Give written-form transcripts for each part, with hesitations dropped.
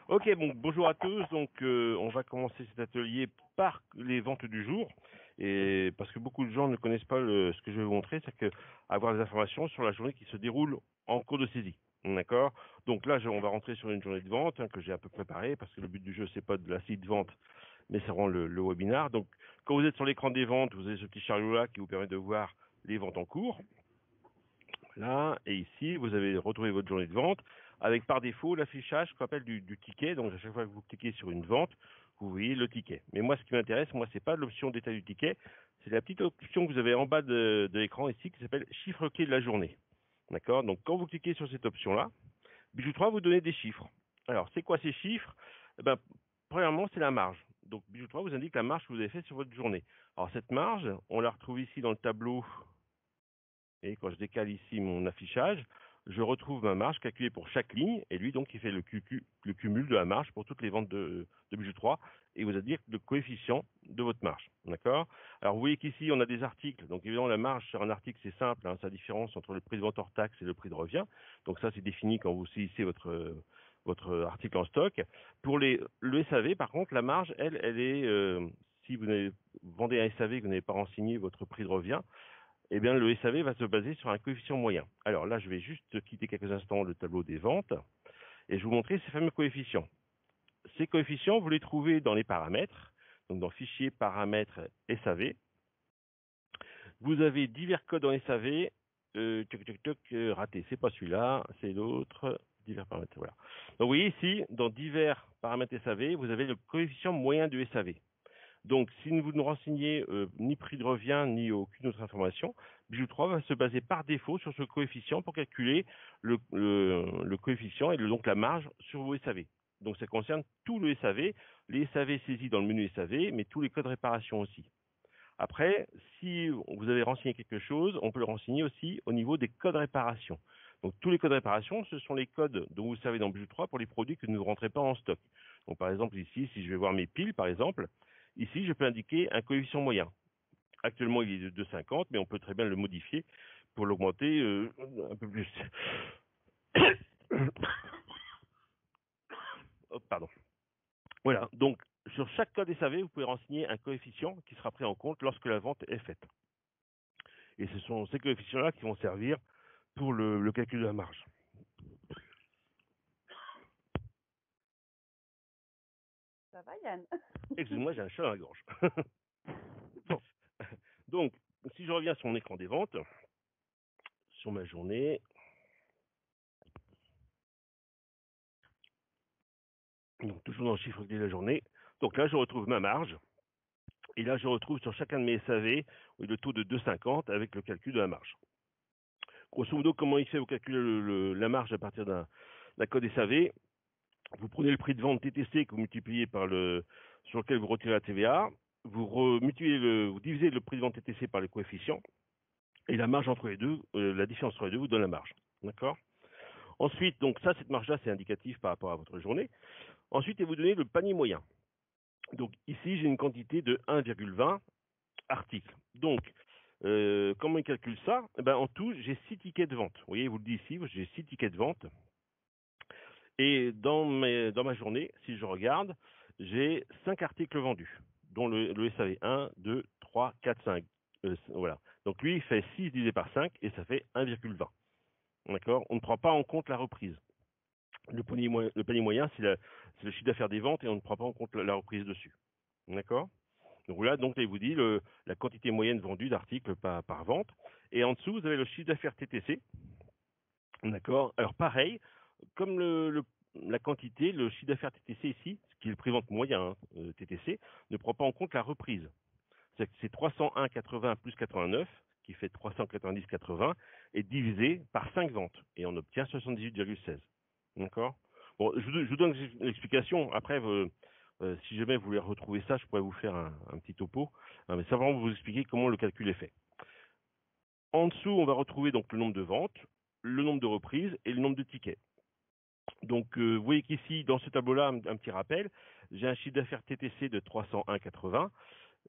Ok, bon, bonjour à tous. Donc, on va commencer cet atelier par les ventes du jour. Et parce que beaucoup de gens ne connaissent pas ce que je vais vous montrer, c'est que avoir des informations sur la journée qui se déroule en cours de saisie. D'accord? Donc là, on va rentrer sur une journée de vente que j'ai un peu préparée parce que le but du jeu, c'est pas de la site de vente, mais c'est vraiment le webinar. Donc, quand vous êtes sur l'écran des ventes, vous avez ce petit chariot-là qui vous permet de voir les ventes en cours. Là, et ici, vous avez retrouvé votre journée de vente avec par défaut l'affichage qu'on appelle du ticket. Donc, à chaque fois que vous cliquez sur une vente, vous voyez le ticket. Mais moi, ce qui m'intéresse, moi, c'est pas l'option détail du ticket, c'est la petite option que vous avez en bas de l'écran ici qui s'appelle chiffre clé de la journée. D'accord? Donc, quand vous cliquez sur cette option-là, Bijou 3 vous donne des chiffres. Alors, c'est quoi ces chiffres? Eh ben, premièrement, c'est la marge. Donc, Bijou 3 vous indique la marge que vous avez faite sur votre journée. Alors, cette marge, on la retrouve ici dans le tableau. Et quand je décale ici mon affichage, je retrouve ma marge calculée pour chaque ligne, et lui, donc, il fait le cumul de la marge pour toutes les ventes de Bijou 3, et vous allez dire le coefficient de votre marge. D'accord? Alors, vous voyez qu'ici, on a des articles. Donc, évidemment, la marge sur un article, c'est simple, hein, c'est la différence entre le prix de vente hors taxe et le prix de revient. Donc, ça, c'est défini quand vous saisissez votre article en stock. Pour le SAV, par contre, la marge, elle est, si vous vendez un SAV et que vous n'avez pas renseigné votre prix de revient, eh bien, le SAV va se baser sur un coefficient moyen. Alors là, je vais juste quitter quelques instants le tableau des ventes et je vais vous montrer ces fameux coefficients. Ces coefficients, vous les trouvez dans les paramètres, donc dans Fichier, Paramètres, SAV. Vous avez divers codes en SAV. Raté, c'est pas celui-là, c'est l'autre. Divers paramètres, voilà. Donc vous voyez ici, dans divers paramètres SAV, vous avez le coefficient moyen du SAV. Donc, si vous ne renseignez ni prix de revient, ni aucune autre information, Bijou 3 va se baser par défaut sur ce coefficient pour calculer le coefficient et donc la marge sur vos SAV. Donc, ça concerne tout le SAV, les SAV saisis dans le menu SAV, mais tous les codes réparation aussi. Après, si vous avez renseigné quelque chose, on peut le renseigner aussi au niveau des codes réparation. Donc, tous les codes réparation, ce sont les codes dont vous savez dans Bijou 3 pour les produits que vous ne rentrez pas en stock. Donc, par exemple, ici, si je vais voir mes piles, par exemple, ici, je peux indiquer un coefficient moyen. Actuellement, il est de 2,50, mais on peut très bien le modifier pour l'augmenter un peu plus. Oh, pardon. Voilà, donc sur chaque code SAV, vous pouvez renseigner un coefficient qui sera pris en compte lorsque la vente est faite. Et ce sont ces coefficients-là qui vont servir pour le calcul de la marge. Ça va, Yann? Excusez-moi, j'ai un chat dans la gorge. Bon. Donc, si je reviens sur mon écran des ventes, sur ma journée, donc toujours dans le chiffre clé de la journée, donc là, je retrouve ma marge. Et là, je retrouve sur chacun de mes SAV le taux de 2,50 avec le calcul de la marge. Grosso modo, comment il fait vous calculez la marge à partir d'un code SAV? Vous prenez le prix de vente TTC que vous multipliez par sur lequel vous retirez la TVA, vous divisez le prix de vente TTC par les coefficients, et la marge entre les deux, la différence entre les deux vous donne la marge. D'accord? Ensuite, donc ça, cette marge-là, c'est indicatif par rapport à votre journée. Ensuite, il vous donner le panier moyen. Donc ici, j'ai une quantité de 1,20 articles. Donc, comment il calcule ça? En tout, j'ai 6 tickets de vente. Vous voyez, vous le dit ici, j'ai 6 tickets de vente. Et dans ma journée, si je regarde, j'ai 5 articles vendus, dont le SAV 1, 2, 3, 4, 5. Voilà. Donc lui, il fait 6 divisé par 5 et ça fait 1,20. D'accord? On ne prend pas en compte la reprise. Le panier moyen, c'est le chiffre d'affaires des ventes et on ne prend pas en compte la reprise dessus. D'accord? Donc là, il vous dit la quantité moyenne vendue d'articles par vente. Et en dessous, vous avez le chiffre d'affaires TTC. D'accord. Alors pareil, comme la quantité, le chiffre d'affaires TTC ici, ce qui est le prix de vente moyen TTC, ne prend pas en compte la reprise. C'est 301,80 plus 89 qui fait 390,80 et divisé par 5 ventes. Et on obtient 78,16. D'accord. Bon, je vous donne l'explication. Après, si jamais vous voulez retrouver ça, je pourrais vous faire un petit topo. Mais ça va vous expliquer comment le calcul est fait. En dessous, on va retrouver donc le nombre de ventes, le nombre de reprises et le nombre de tickets. Donc, vous voyez qu'ici, dans ce tableau-là, un petit rappel, j'ai un chiffre d'affaires TTC de 301,80.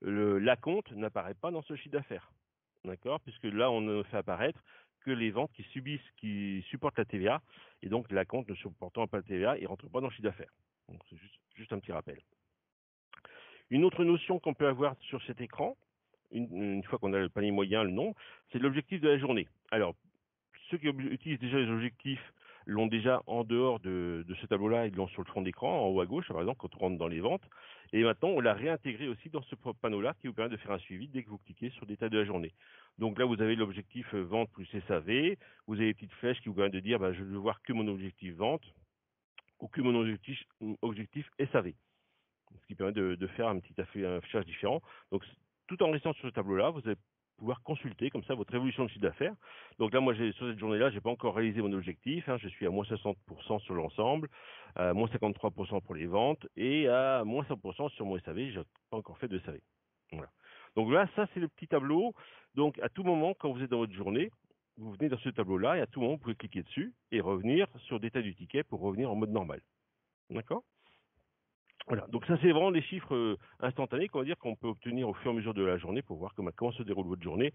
L'acompte n'apparaît pas dans ce chiffre d'affaires. D'accord? Puisque là, on ne fait apparaître que les ventes qui supportent la TVA, et donc la compte ne supportant pas la TVA, il ne rentre pas dans le chiffre d'affaires. Donc c'est juste un petit rappel. Une autre notion qu'on peut avoir sur cet écran, une fois qu'on a le panier moyen, le nombre, c'est l'objectif de la journée. Alors, ceux qui utilisent déjà les objectifs l'ont déjà en dehors de ce tableau-là, ils l'ont sur le fond d'écran, en haut à gauche, par exemple, quand on rentre dans les ventes. Et maintenant, on l'a réintégré aussi dans ce panneau-là qui vous permet de faire un suivi dès que vous cliquez sur détail de la journée. Donc là, vous avez l'objectif vente plus SAV, vous avez les petites flèches qui vous permettent de dire je ne veux voir que mon objectif vente ou que mon objectif SAV. Ce qui permet de faire un petit affichage différent. Donc, tout en restant sur ce tableau-là, vous allez pouvoir consulter comme ça votre évolution de chiffre d'affaires. Donc là, moi, sur cette journée-là, j'ai pas encore réalisé mon objectif. Je suis à moins 60% sur l'ensemble, à moins 53% pour les ventes et à moins 100% sur mon SAV. J'ai pas encore fait de SAV. Voilà. Donc là, ça, c'est le petit tableau. Donc, à tout moment, quand vous êtes dans votre journée, vous venez dans ce tableau-là et à tout moment, vous pouvez cliquer dessus et revenir sur détail du ticket pour revenir en mode normal. D'accord ? Voilà, donc ça c'est vraiment des chiffres instantanés qu'on va dire qu'on peut obtenir au fur et à mesure de la journée pour voir comment se déroule votre journée,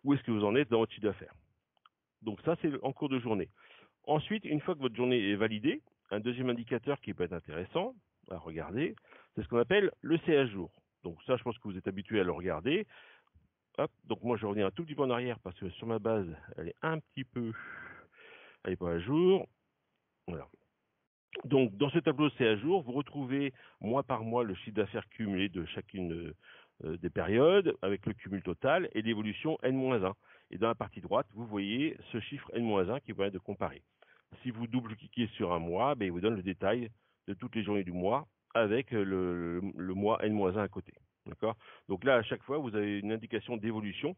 où est-ce que vous en êtes dans votre chiffre d'affaires. Donc ça c'est en cours de journée. Ensuite, une fois que votre journée est validée, un deuxième indicateur qui peut être intéressant à regarder, c'est ce qu'on appelle le C à jour. Donc ça je pense que vous êtes habitué à le regarder. Hop, donc moi je reviens un tout petit peu en arrière parce que sur ma base elle n'est pas à jour. Voilà. Donc, dans ce tableau C à jour, vous retrouvez mois par mois le chiffre d'affaires cumulé de chacune des périodes avec le cumul total et l'évolution N-1. Et dans la partie droite, vous voyez ce chiffre N-1 qui permet de comparer. Si vous double-cliquez sur un mois, il vous donne le détail de toutes les journées du mois avec le mois N-1 à côté. D'accord ? Donc là, à chaque fois, vous avez une indication d'évolution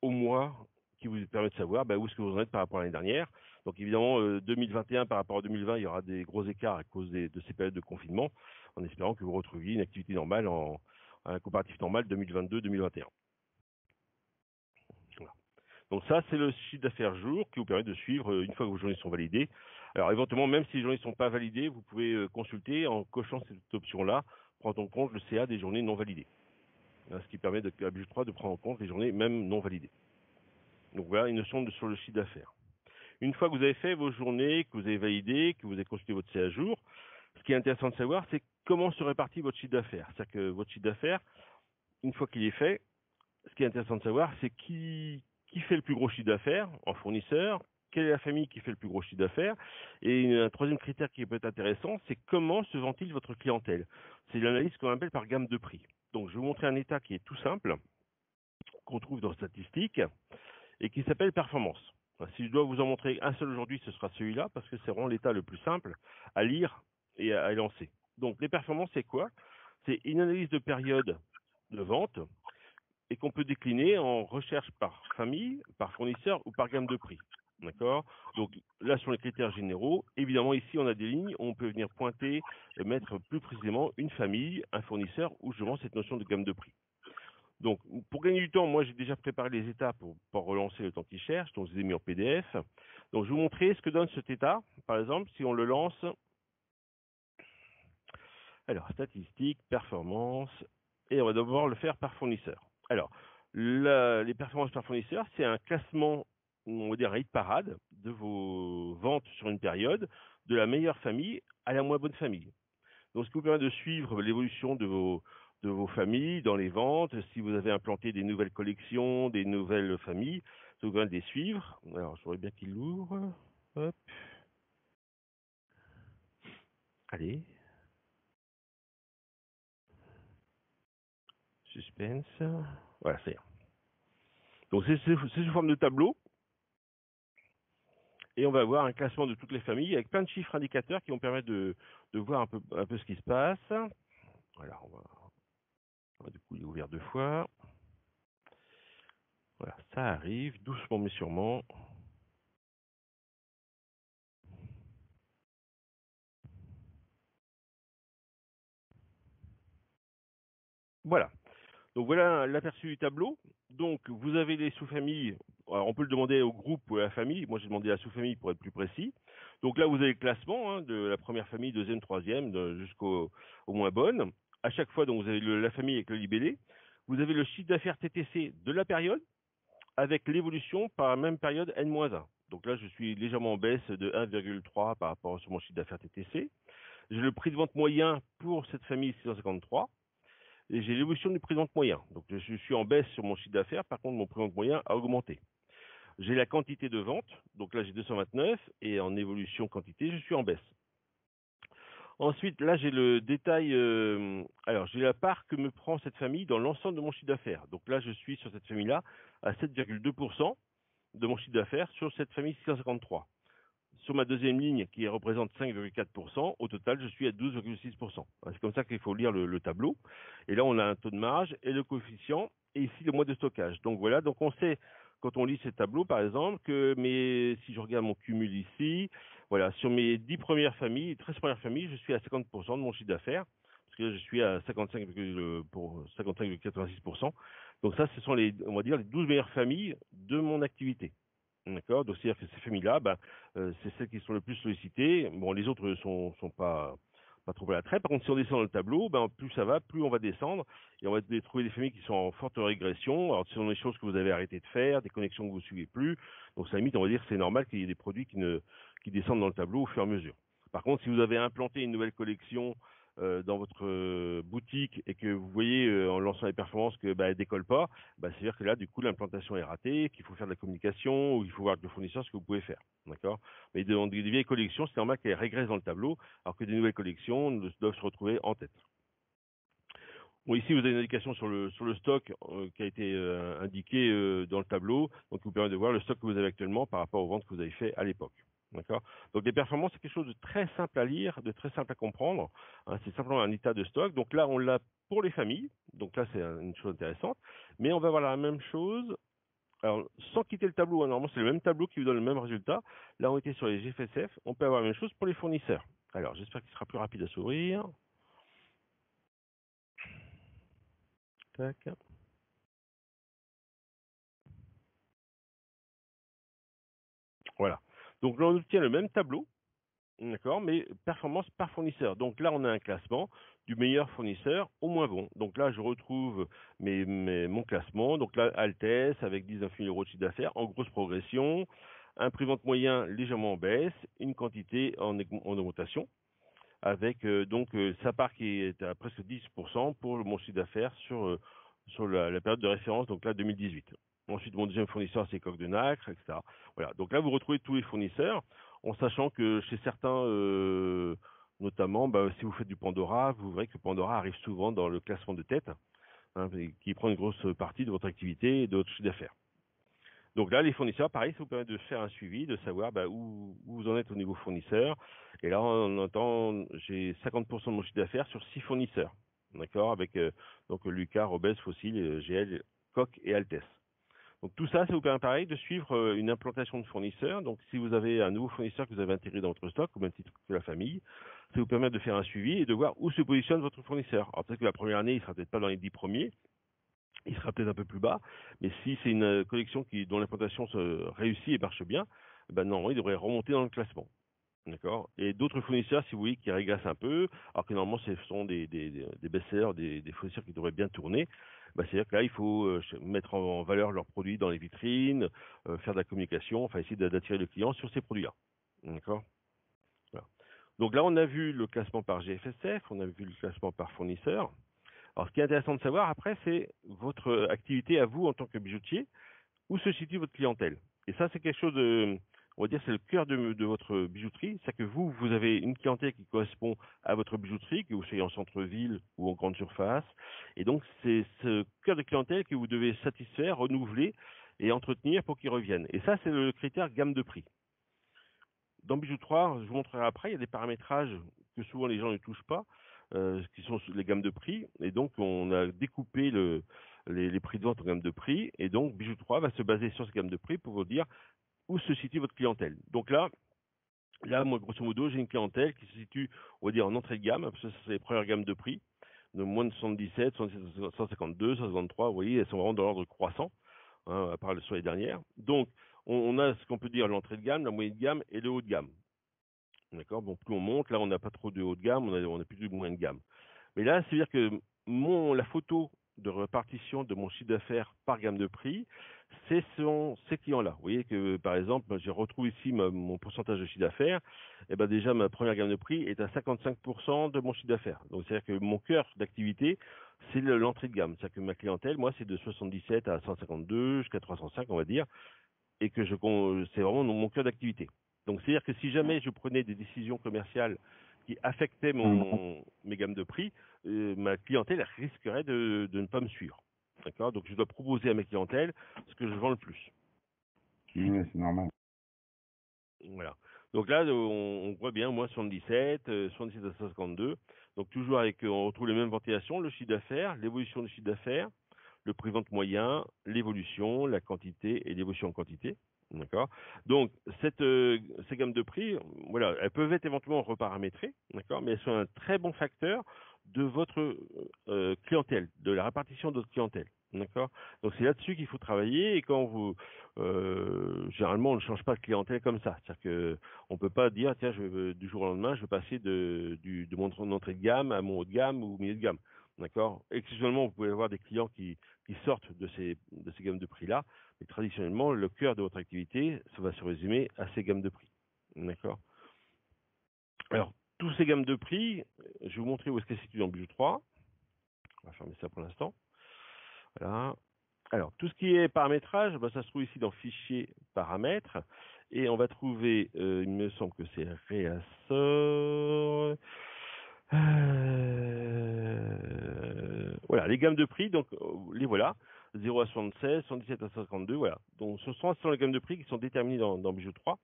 au mois qui vous permet de savoir où est-ce que vous en êtes par rapport à l'année dernière. Donc évidemment, 2021 par rapport à 2020, il y aura des gros écarts à cause de ces périodes de confinement, en espérant que vous retrouviez une activité normale un comparatif normal 2022-2021. Voilà. Donc ça, c'est le chiffre d'affaires jour qui vous permet de suivre une fois que vos journées sont validées. Alors éventuellement, même si les journées ne sont pas validées, vous pouvez consulter en cochant cette option-là, prendre en compte le CA des journées non validées. Ce qui permet à Budget 3 de prendre en compte les journées même non validées. Donc voilà une notion sur le chiffre d'affaires. Une fois que vous avez fait vos journées, que vous avez validé, que vous avez consulté votre C à jour, ce qui est intéressant de savoir, c'est comment se répartit votre chiffre d'affaires. C'est-à-dire que votre chiffre d'affaires, une fois qu'il est fait, ce qui est intéressant de savoir, c'est qui fait le plus gros chiffre d'affaires en fournisseur, quelle est la famille qui fait le plus gros chiffre d'affaires, et un troisième critère qui peut être intéressant, c'est comment se ventile votre clientèle. C'est l'analyse qu'on appelle par gamme de prix. Donc je vais vous montrer un état qui est tout simple, qu'on trouve dans Statistiques, et qui s'appelle Performance. Si je dois vous en montrer un seul aujourd'hui, ce sera celui-là, parce que c'est vraiment l'état le plus simple à lire et à lancer. Donc, les performances, c'est quoi? C'est une analyse de période de vente et qu'on peut décliner en recherche par famille, par fournisseur ou par gamme de prix. D'accord? Donc, là, sur les critères généraux, évidemment, ici, on a des lignes où on peut venir pointer, mettre plus précisément une famille, un fournisseur, ou justement cette notion de gamme de prix. Donc, pour gagner du temps, moi, j'ai déjà préparé les états pour relancer le temps qu'il cherche. Donc, je les ai mis en PDF. Donc, je vais vous montrer ce que donne cet état. Par exemple, si on le lance. Alors, statistiques, performance. Et on va devoir le faire par fournisseur. Alors, les performances par fournisseur, c'est un classement, on va dire un hit parade de vos ventes sur une période, de la meilleure famille à la moins bonne famille. Donc, ce qui vous permet de suivre l'évolution de vos familles dans les ventes, si vous avez implanté des nouvelles collections, des nouvelles familles, ça vous permet de les suivre. Alors, je voudrais bien qu'il l'ouvre. Hop. Allez. Suspense. Voilà, c'est. Donc, c'est sous forme de tableau. Et on va avoir un classement de toutes les familles avec plein de chiffres indicateurs qui vont permettre de voir un peu ce qui se passe. Voilà, du coup, il est ouvert 2 fois. Voilà, ça arrive, doucement mais sûrement. Voilà. Donc voilà l'aperçu du tableau. Donc vous avez les sous-familles. Alors on peut le demander au groupe ou à la famille. Moi j'ai demandé à la sous-famille pour être plus précis. Donc là vous avez le classement de la première famille, deuxième, troisième, jusqu'au moins bonne. À chaque fois donc vous avez la famille avec le libellé. Vous avez le chiffre d'affaires TTC de la période avec l'évolution par la même période N-1. Donc là, je suis légèrement en baisse de 1,3 par rapport sur mon chiffre d'affaires TTC. J'ai le prix de vente moyen pour cette famille 653 et j'ai l'évolution du prix de vente moyen. Donc je suis en baisse sur mon chiffre d'affaires, par contre mon prix de vente moyen a augmenté. J'ai la quantité de vente, donc là j'ai 229 et en évolution quantité, je suis en baisse. Ensuite, là j'ai le détail, alors j'ai la part que me prend cette famille dans l'ensemble de mon chiffre d'affaires. Donc là je suis sur cette famille-là à 7,2% de mon chiffre d'affaires sur cette famille 653. Sur ma deuxième ligne, qui représente 5,4%, au total, je suis à 12,6%. C'est comme ça qu'il faut lire le tableau. Et là, on a un taux de marge et le coefficient, et ici, le mois de stockage. Donc voilà, donc on sait, quand on lit ces tableaux, par exemple, que si je regarde mon cumul ici, voilà, sur mes 10 premières familles, 13 premières familles, je suis à 50% de mon chiffre d'affaires, parce que je suis à 55,86%. Donc ça, ce sont on va dire, les 12 meilleures familles de mon activité. D'accord. Donc c'est-à-dire que ces familles-là, c'est celles qui sont le plus sollicitées. Bon, les autres sont pas trop à la traite. Par contre, si on descend dans le tableau, plus ça va, plus on va descendre et on va trouver des familles qui sont en forte régression. Alors, ce sont des choses que vous avez arrêté de faire, des connexions que vous ne suivez plus. Donc, ça limite, on va dire que c'est normal qu'il y ait des produits qui descendent dans le tableau au fur et à mesure. Par contre, si vous avez implanté une nouvelle collection dans votre boutique et que vous voyez en lançant les performances que elle décolle pas, c'est-à-dire que là du coup l'implantation est ratée, qu'il faut faire de la communication ou il faut voir avec le fournisseur ce que vous pouvez faire, d'accord. Mais dans des vieilles collections, c'est normal qu'elles régressent dans le tableau, alors que des nouvelles collections doivent se retrouver en tête. Bon, ici vous avez une indication sur le stock qui a été indiqué dans le tableau, donc vous permet de voir le stock que vous avez actuellement par rapport aux ventes que vous avez fait à l'époque. D'accord. Donc les performances, c'est quelque chose de très simple à lire, de très simple à comprendre. Hein, c'est simplement un état de stock. Donc là, on l'a pour les familles. Donc là, c'est une chose intéressante. Mais on va voir la même chose. Alors, sans quitter le tableau, hein, normalement, c'est le même tableau qui vous donne le même résultat. Là, on était sur les GFSF. On peut avoir la même chose pour les fournisseurs. Alors, j'espère qu'il sera plus rapide à s'ouvrir. Tac. Voilà. Donc là, on obtient le même tableau. D'accord, mais performance par fournisseur. Donc là, on a un classement du meilleur fournisseur au moins bon. Donc là, je retrouve mon classement. Donc là, Altesse avec 19 000 euros de chiffre d'affaires en grosse progression, un prix vente moyen légèrement en baisse, une quantité en augmentation, avec sa part qui est à presque 10% pour mon chiffre d'affaires sur la période de référence, donc là 2018. Ensuite, mon deuxième fournisseur, c'est Coq de Nacre, etc. Voilà. Donc là, vous retrouvez tous les fournisseurs, en sachant que chez certains, notamment, si vous faites du Pandora, vous verrez que Pandora arrive souvent dans le classement de tête, hein, qui prend une grosse partie de votre activité et de votre chiffre d'affaires. Donc là, les fournisseurs, pareil, ça vous permet de faire un suivi, de savoir où vous en êtes au niveau fournisseur. Et là, on entend, j'ai 50% de mon chiffre d'affaires sur 6 fournisseurs. D'accord. Avec donc Lucas, Robes, Fossil, GL, Coq et Altesse. Donc tout ça, ça vous permet pareil de suivre une implantation de fournisseurs. Donc si vous avez un nouveau fournisseur que vous avez intégré dans votre stock, au même titre que la famille, ça vous permet de faire un suivi et de voir où se positionne votre fournisseur. Alors peut-être que la première année, il sera peut-être pas dans les 10 premiers, il sera peut-être un peu plus bas, mais si c'est une collection dont l'implantation se réussit et marche bien, non, il devrait remonter dans le classement. D'accord. Et d'autres fournisseurs, si vous voyez, qui régressent un peu, alors que normalement ce sont des best-sellers, des fournisseurs qui devraient bien tourner, c'est-à-dire que là, il faut mettre en valeur leurs produits dans les vitrines, faire de la communication, enfin essayer d'attirer le client sur ces produits-là. D'accord. Voilà. Donc là, on a vu le classement par GFSF, on a vu le classement par fournisseur. Alors, ce qui est intéressant de savoir après, c'est votre activité à vous en tant que bijoutier, où se situe votre clientèle. Et ça, c'est quelque chose de, on va dire, c'est le cœur de votre bijouterie. C'est que vous avez une clientèle qui correspond à votre bijouterie, que vous soyez en centre-ville ou en grande surface. Et donc, c'est ce cœur de clientèle que vous devez satisfaire, renouveler et entretenir pour qu'il revienne. Et ça, c'est le critère gamme de prix. Dans Bijou 3, je vous montrerai après, il y a des paramétrages que souvent les gens ne touchent pas, qui sont les gammes de prix. Et donc, on a découpé les prix de vente en gamme de prix. Et donc, Bijou 3 va se baser sur ces gammes de prix pour vous dire où se situe votre clientèle. Donc là, moi, grosso modo, j'ai une clientèle qui se situe, on va dire, en entrée de gamme, parce que c'est les premières gammes de prix, de moins de 77, 152, 153, vous voyez, elles sont vraiment dans l'ordre croissant, hein, à part sur les dernières. Donc, on a ce qu'on peut dire l'entrée de gamme, la moyenne de gamme et le haut de gamme. D'accord. Bon, plus on monte, là, on n'a pas trop de haut de gamme, on a plus de moyenne de gamme. Mais là, c'est-à-dire que la photo de répartition de mon chiffre d'affaires par gamme de prix, c'est ces clients-là. Vous voyez que, par exemple, je retrouve ici mon pourcentage de chiffre d'affaires. Et ben déjà, ma première gamme de prix est à 55% de mon chiffre d'affaires. Donc, c'est-à-dire que mon cœur d'activité, c'est l'entrée de gamme. C'est-à-dire que ma clientèle, moi, c'est de 77 à 152 jusqu'à 305, on va dire, et que c'est vraiment mon cœur d'activité. Donc, c'est-à-dire que si jamais je prenais des décisions commerciales qui affectaient mes gammes de prix, ma clientèle risquerait de ne pas me suivre. D'accord? Donc, je dois proposer à mes clientèles ce que je vends le plus. Oui, c'est normal. Voilà. Donc là, on voit bien, moi, 77 à 152. Donc, toujours avec, on retrouve les mêmes ventilations, le chiffre d'affaires, l'évolution du chiffre d'affaires, le prix vente moyen, l'évolution, la quantité et l'évolution en quantité. D'accord. Donc, ces gammes de prix, voilà, elles peuvent être éventuellement reparamétrées, d'accord, mais elles sont un très bon facteur de votre clientèle, de la répartition de votre clientèle. D'accord. Donc c'est là-dessus qu'il faut travailler et quand généralement on ne change pas de clientèle comme ça. C'est-à-dire que on peut pas dire tiens du jour au lendemain je vais passer de mon entrée de gamme à mon haut de gamme ou milieu de gamme. D'accord. Exceptionnellement vous pouvez avoir des clients qui sortent de ces gammes de prix là, mais traditionnellement le cœur de votre activité ça va se résumer à ces gammes de prix. D'accord. Alors tous ces gammes de prix, je vais vous montrer où est-ce qu'elles se situent dans le Bijou 3. On va fermer ça pour l'instant. Voilà. Alors, tout ce qui est paramétrage, ben, ça se trouve ici dans Fichier, Paramètres. Et on va trouver, il me semble que c'est Réassort. Voilà, les gammes de prix, donc les voilà. 0 à 76, 117 à 52, voilà. Donc, ce sont les gammes de prix qui sont déterminées dans Bijou 3.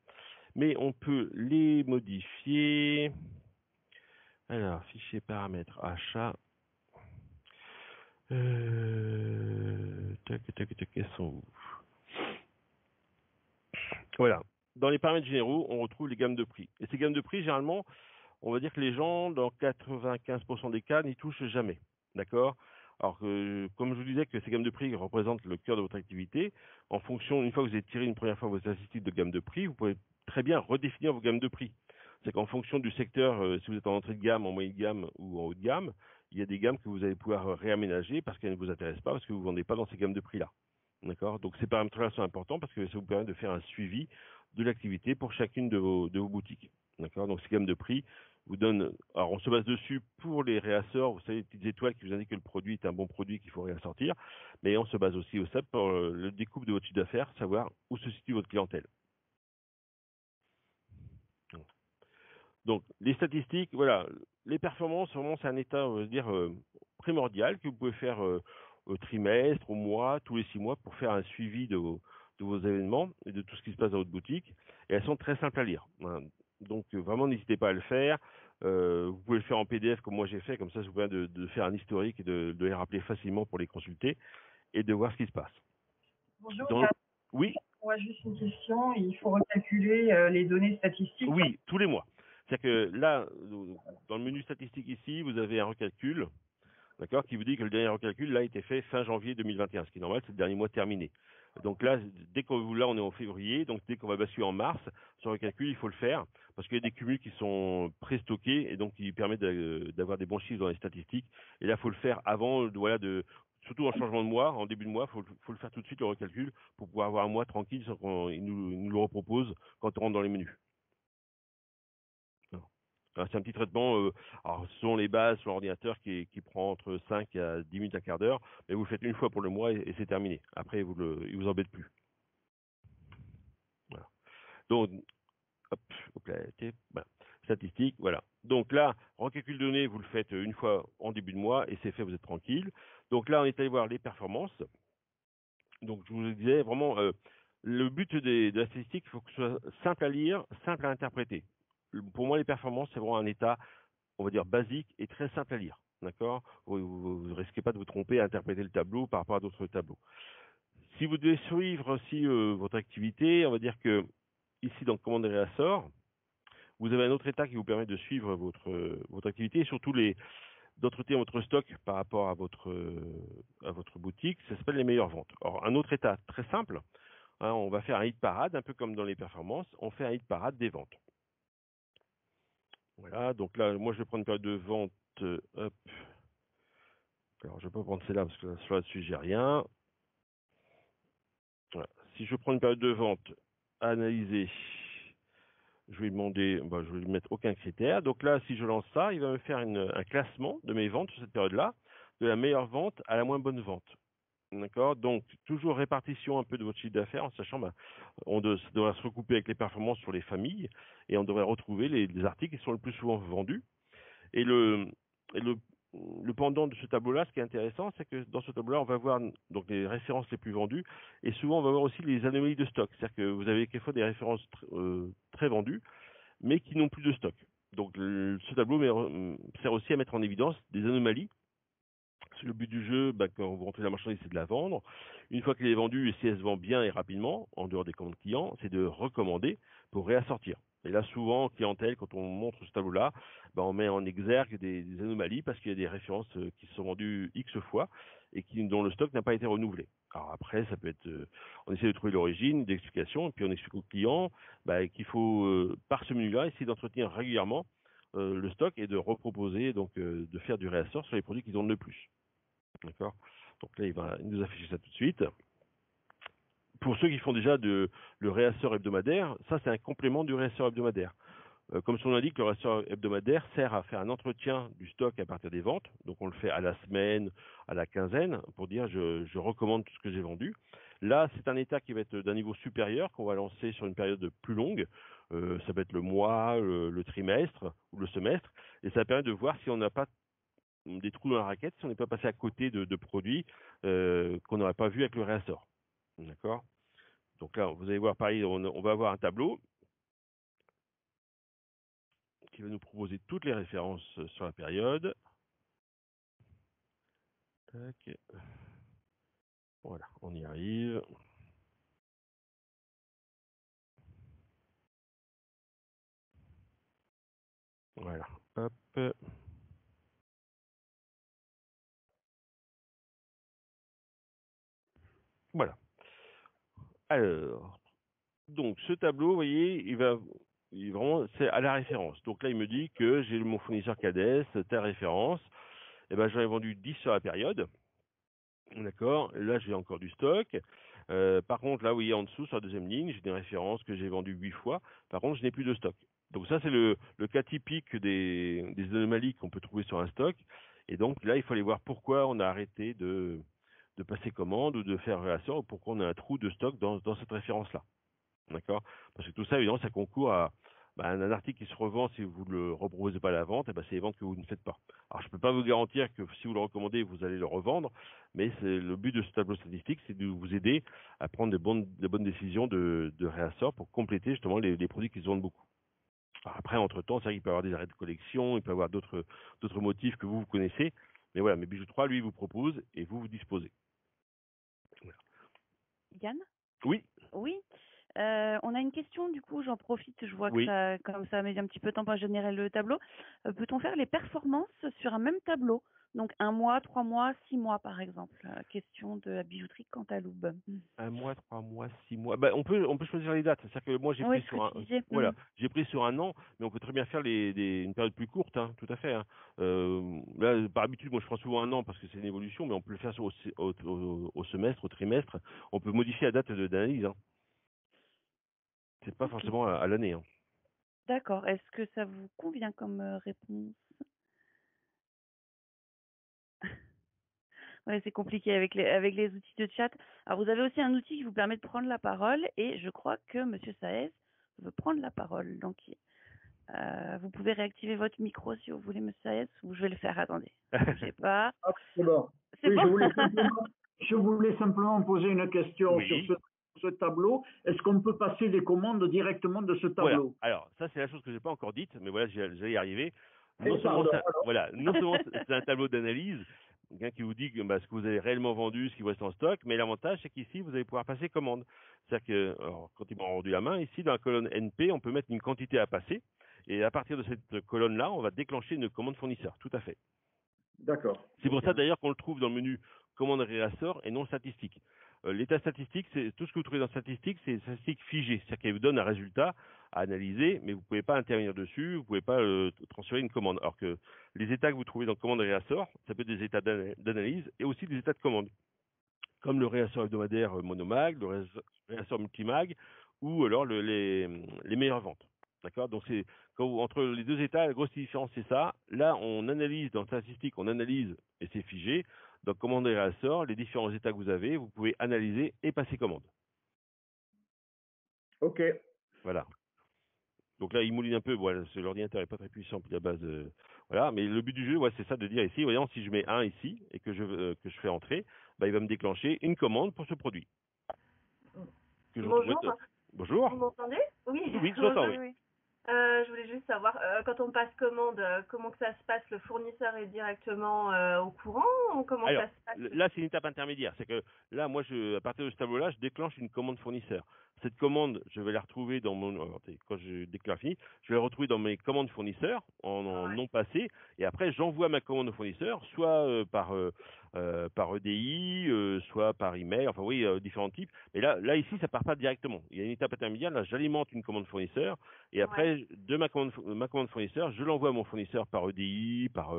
Mais on peut les modifier. Alors, Fichier, Paramètres, Achat. Elles sont où? Voilà. Dans les paramètres généraux, on retrouve les gammes de prix. Et ces gammes de prix, généralement, on va dire que les gens, dans 95% des cas, n'y touchent jamais. D'accord? Alors que, comme je vous disais, que ces gammes de prix représentent le cœur de votre activité, en fonction, une fois que vous avez tiré une première fois vos statistiques de gamme de prix, vous pouvez très bien redéfinir vos gammes de prix. C'est qu'en fonction du secteur, si vous êtes en entrée de gamme, en moyenne de gamme ou en haut de gamme, il y a des gammes que vous allez pouvoir réaménager parce qu'elles ne vous intéressent pas, parce que vous ne vendez pas dans ces gammes de prix-là. D'accord? Donc ces paramètres-là sont importants parce que ça vous permet de faire un suivi de l'activité pour chacune de vos boutiques. D'accord? Donc ces gammes de prix vous donnent. Alors on se base dessus pour les réassorts, vous savez, les petites étoiles qui vous indiquent que le produit est un bon produit qu'il faut réassortir, mais on se base aussi au SAP pour le découpe de votre chiffre d'affaires, savoir où se situe votre clientèle. Donc les statistiques, voilà, les performances, vraiment c'est un état, on va dire, primordial que vous pouvez faire au trimestre, au mois, tous les 6 mois pour faire un suivi de vos événements et de tout ce qui se passe dans votre boutique. Et elles sont très simples à lire. Hein. Donc vraiment n'hésitez pas à le faire. Vous pouvez le faire en PDF comme moi j'ai fait, comme ça vous permet de faire un historique et de les rappeler facilement pour les consulter et de voir ce qui se passe. Bonjour. Donc, oui. Moi, juste une question. Il faut recalculer les données statistiques. Oui, tous les mois. C'est-à-dire que là, dans le menu statistique ici, vous avez un recalcul, d'accord, qui vous dit que le dernier recalcul là a été fait fin janvier 2021, ce qui est normal, c'est le dernier mois terminé. Donc là, là on est en février, donc dès qu'on va basculer en mars, ce recalcul il faut le faire parce qu'il y a des cumuls qui sont pré-stockés et donc qui permettent d'avoir des bons chiffres dans les statistiques. Et là, il faut le faire avant, voilà, surtout en changement de mois, en début de mois, faut le faire tout de suite le recalcul pour pouvoir avoir un mois tranquille sans qu'il nous le repropose quand on rentre dans les menus. C'est un petit traitement, alors ce sont les bases sur l'ordinateur qui prend entre 5 à 10 minutes, un quart d'heure, mais vous le faites une fois pour le mois et c'est terminé. Après, il vous embête plus. Voilà. Donc, hop là, voilà. Statistique, voilà. Donc là, recalcul de données, vous le faites une fois en début de mois et c'est fait, vous êtes tranquille. Donc là, on est allé voir les performances. Donc je vous disais vraiment, le but de la statistique, il faut que ce soit simple à lire, simple à interpréter. Pour moi, les performances, c'est vraiment un état, on va dire, basique et très simple à lire. D'accord? Vous ne risquez pas de vous tromper à interpréter le tableau par rapport à d'autres tableaux. Si vous devez suivre aussi votre activité, on va dire que ici, dans commande et réassort, vous avez un autre état qui vous permet de suivre votre activité et surtout d'entretenir votre stock par rapport à votre boutique. Ça s'appelle les meilleures ventes. Alors, un autre état très simple, hein, on va faire un hit parade, un peu comme dans les performances, on fait un hit parade des ventes. Voilà, donc là, moi je vais prendre une période de vente, hop, Alors, je vais pas prendre celle-là parce que là-dessus, j'ai rien. Voilà. Si je prends une période de vente à analyser, je vais lui demander, je vais lui mettre aucun critère. Donc là, si je lance ça, il va me faire un classement de mes ventes sur cette période-là, de la meilleure vente à la moins bonne vente. D'accord? Donc, toujours répartition un peu de votre chiffre d'affaires, en sachant, ça devrait se recouper avec les performances sur les familles et on devrait retrouver les articles qui sont le plus souvent vendus. Et le pendant de ce tableau-là, ce qui est intéressant, c'est que dans ce tableau-là, on va voir donc les références les plus vendues et souvent on va voir aussi les anomalies de stock. C'est-à-dire que vous avez quelquefois des références très vendues, mais qui n'ont plus de stock. Donc, ce tableau sert aussi à mettre en évidence des anomalies. Le but du jeu, quand vous rentrez dans la marchandise, c'est de la vendre. Une fois qu'elle est vendue, et si elle se vend bien et rapidement, en dehors des commandes clients, c'est de recommander pour réassortir. Et là, souvent, en clientèle, quand on montre ce tableau-là, on met en exergue des anomalies parce qu'il y a des références qui se sont vendues X fois et dont le stock n'a pas été renouvelé. Alors après, ça peut être, on essaie de trouver l'origine, des explications, et puis on explique au client qu'il faut, par ce menu-là, essayer d'entretenir régulièrement le stock et de reproposer, donc de faire du réassort sur les produits qui vendent le plus. D'accord? Donc là, il nous affiche ça tout de suite. Pour ceux qui font déjà le réassort hebdomadaire, ça c'est un complément du réassort hebdomadaire. Comme son nom l'indique, le réassort hebdomadaire sert à faire un entretien du stock à partir des ventes. Donc on le fait à la semaine, à la quinzaine, pour dire je recommande tout ce que j'ai vendu. Là, c'est un état qui va être d'un niveau supérieur, qu'on va lancer sur une période plus longue. Ça peut être le mois, le trimestre ou le semestre. Et ça permet de voir si on n'a pas des trous dans la raquette si on n'est pas passé à côté de produits qu'on n'aurait pas vu avec le réassort. D'accord? Donc là, vous allez voir, pareil, on va avoir un tableau qui va nous proposer toutes les références sur la période. Tac. Voilà, on y arrive. Voilà, hop. Voilà. Alors, donc ce tableau, vous voyez, vraiment, c'est à la référence. Donc là, il me dit que j'ai mon fournisseur Cades, telle référence. Et j'en ai vendu 10 sur la période. D'accord. Là, j'ai encore du stock. Par contre, là, vous voyez en dessous, sur la deuxième ligne, j'ai des références que j'ai vendues 8 fois. Par contre, je n'ai plus de stock. Donc ça, c'est le cas typique des anomalies qu'on peut trouver sur un stock. Et donc là, il faut aller voir pourquoi on a arrêté de passer commande ou de faire réassort ou pourquoi on a un trou de stock dans cette référence-là. D'accord? Parce que tout ça, évidemment, ça concourt à un article qui se revend si vous ne le reproposez pas à la vente, c'est les ventes que vous ne faites pas. Alors, je ne peux pas vous garantir que si vous le recommandez, vous allez le revendre, mais c'est le but de ce tableau statistique, c'est de vous aider à prendre de bonnes décisions de réassort pour compléter justement les produits qui se vendent beaucoup. Alors après, entre-temps, c'est vrai qu'il peut y avoir des arrêts de collection, il peut y avoir d'autres motifs que vous connaissez, mais voilà, mais Bijou 3, lui, vous propose et vous disposez. Voilà. Yann? Oui. Oui. On a une question, du coup, j'en profite, je vois Oui. que comme ça met un petit peu de temps pour générer le tableau. Peut-on faire les performances sur un même tableau? Donc 1 mois, 3 mois, 6 mois, par exemple. Question de la bijouterie Cantaloupe. 1 mois, 3 mois, 6 mois. On peut choisir les dates. C'est-à-dire que moi j'ai Oui, pris sur un, ce que tu disais. voilà, j'ai pris sur un an, mais on peut très bien faire une période plus courte, hein, tout à fait. Hein. Là, par habitude, moi je prends souvent un an parce que c'est une évolution, mais on peut le faire au semestre, au trimestre. On peut modifier la date d'analyse. Hein. C'est pas forcément à l'année. Hein. D'accord. Est-ce que ça vous convient comme réponse? Ouais, c'est compliqué avec les outils de chat. Alors, vous avez aussi un outil qui vous permet de prendre la parole et je crois que Monsieur Saez veut prendre la parole. Donc, vous pouvez réactiver votre micro si vous voulez, Monsieur Saez, ou je vais le faire. Attendez, je sais pas. Ah, c'est bon. C'est Oui, bon. je voulais simplement poser une question Oui. sur ce tableau. Est-ce qu'on peut passer des commandes directement de ce Voilà. tableau? Alors, ça c'est la chose que j'ai pas encore dite, mais voilà, j'allais y arriver. Eh, Non seulement pardon, c'est un tableau d'analyse, qui vous dit ce que vous avez réellement vendu, ce qui vous reste en stoc, mais l'avantage c'est qu'ici vous allez pouvoir passer commande. C'est-à-dire que quand ils m'ont rendu la main, ici dans la colonne NP, on peut mettre une quantité à passer, et à partir de cette colonne-là, on va déclencher une commande fournisseur. Tout à fait. D'accord. C'est pour ça d'ailleurs qu'on le trouve dans le menu commande réassort et non statistique. l'état statistique, c'est tout ce que vous trouvez dans statistique, c'est des statistiques figées, c'est-à-dire qu'elle vous donne un résultat à analyser, mais vous ne pouvez pas intervenir dessus, vous ne pouvez pas transférer une commande. Alors que les états que vous trouvez dans commande et réassort, ça peut être des états d'analyse et aussi des états de commande, comme le réassort hebdomadaire monomag, le réassort multimag, ou alors les meilleures ventes. D'accord? Donc c'est entre les deux états, la grosse différence c'est ça. Là, on analyse dans statistique, on analyse et c'est figé. Donc commande et réassort, les différents états que vous avez, vous pouvez analyser et passer commande. Ok. Voilà. Donc là, il mouline un peu. Voilà, l'ordinateur n'est pas très puissant puis la base. Voilà, mais le but du jeu, ouais, c'est ça de dire ici, voyons, si je mets 1 ici et que je fais entrer, bah, il va me déclencher une commande pour ce produit. Bonjour. Bonjour. Vous m'entendez? Oui. Oui, je t'entends, oui. Oui. Je voulais juste savoir, quand on passe commande, comment que ça se passe? Le fournisseur est directement au courant ou comment Alors, ça se passe? là, c'est une étape intermédiaire. C'est que là, moi, à partir de ce tableau-là, je déclenche une commande fournisseur. Cette commande, je vais la retrouver dans mon. Quand je déclare fini, je vais la retrouver dans mes commandes fournisseurs en non passé. Et après, j'envoie ma commande au fournisseur, soit par EDI, soit par email. Enfin, oui, différents types. Mais là, ici, ça part pas directement. Il y a une étape intermédiaire. Là, j'alimente une commande fournisseur. Et après, de ma commande fournisseur, je l'envoie à mon fournisseur par EDI, par